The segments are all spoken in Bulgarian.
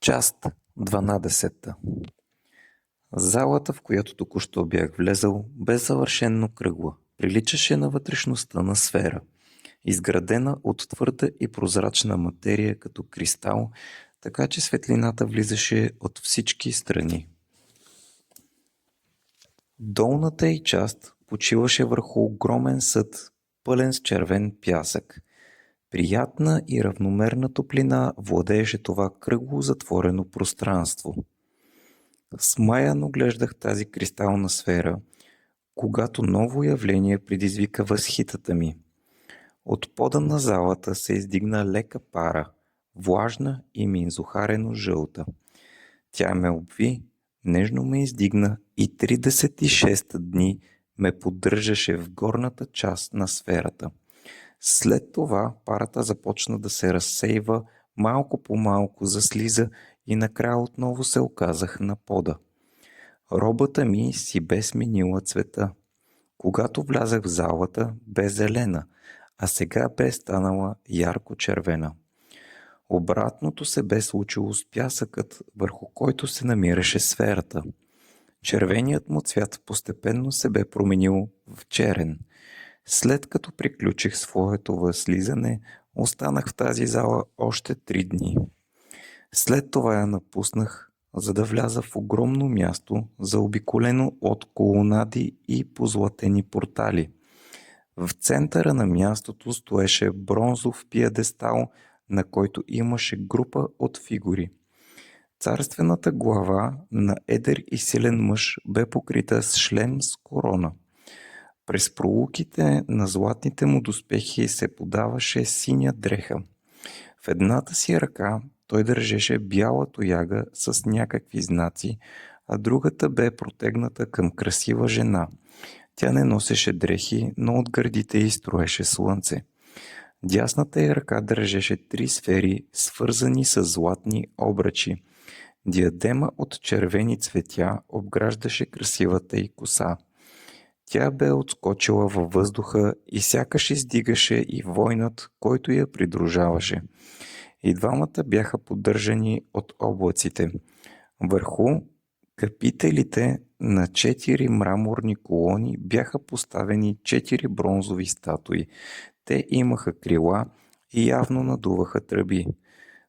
Част 12. Залата, в която току-що бях влезъл, бе съвършено кръгла. Приличаше на вътрешността на сфера, изградена от твърда и прозрачна материя като кристал, така че светлината влизаше от всички страни. Долната й част почиваше върху огромен съд, пълен с червен пясък. Приятна и равномерна топлина владееше това кръгло затворено пространство. Смаяно глеждах тази кристална сфера, когато ново явление предизвика възхитата ми. От пода на залата се издигна лека пара, влажна и минзохарено жълта. Тя ме обви, нежно ме издигна и 36 дни ме поддържаше в горната част на сферата. След това парата започна да се разсейва, малко по малко заслиза и накрая отново се оказах на пода. Робата ми си бе сменила цвета. Когато влязах в залата, бе зелена, а сега бе станала ярко-червена. Обратното се бе случило с пясъкът, върху който се намираше сферата. Червеният му цвят постепенно се бе променил в черен. След като приключих своето възлизане, останах в тази зала още 3 дни. След това я напуснах, за да вляза в огромно място, заобиколено от колонади и позлатени портали. В центъра на мястото стоеше бронзов пиедестал, на който имаше група от фигури. Царствената глава на едър и силен мъж бе покрита с шлем с корона. През пролуките на златните му доспехи се подаваше синя дреха. В едната си ръка той държеше бяла тояга с някакви знаци, а другата бе протегната към красива жена. Тя не носеше дрехи, но от гърдите й строеше слънце. Дясната й ръка държеше 3 сфери, свързани с златни обръчи. Диадема от червени цветя обграждаше красивата й коса. Тя бе отскочила във въздуха и сякаш издигаше и войнат, който я придружаваше. И двамата бяха поддържани от облаците. Върху капителите на 4 мраморни колони бяха поставени 4 бронзови статуи. Те имаха крила и явно надуваха тръби.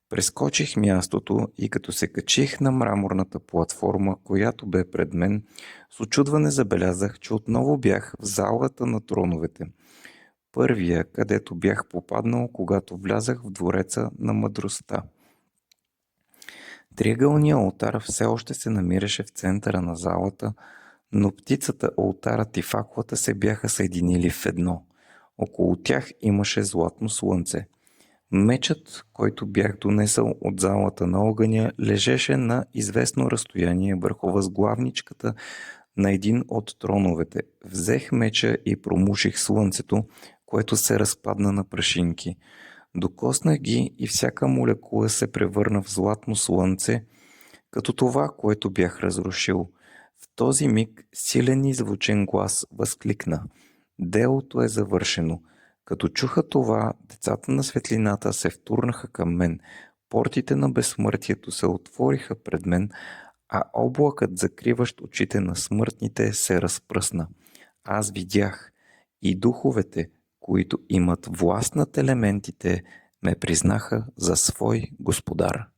Прескочих мястото и като се качих на мраморната платформа, която бе пред мен, с учудване забелязах, че отново бях в залата на троновете. Първия, където бях попаднал, когато влязах в двореца на мъдростта. Триъгълният олтар все още се намираше в центъра на залата, но птицата, олтарът и факлата се бяха съединили в едно. Около тях имаше златно слънце. Мечът, който бях донесъл от залата на огъня, лежеше на известно разстояние върху възглавничката на един от троновете. Взех меча и промуших слънцето, което се разпадна на прашинки. Докоснах ги и всяка молекула се превърна в златно слънце, като това, което бях разрушил. В този миг силен и звучен глас възкликна: „Делото е завършено!“ Като чуха това, децата на светлината се втурнаха към мен, портите на безсмъртието се отвориха пред мен, а облакът, закриващ очите на смъртните, се разпръсна. Аз видях и духовете, които имат власт над елементите, ме признаха за свой господар.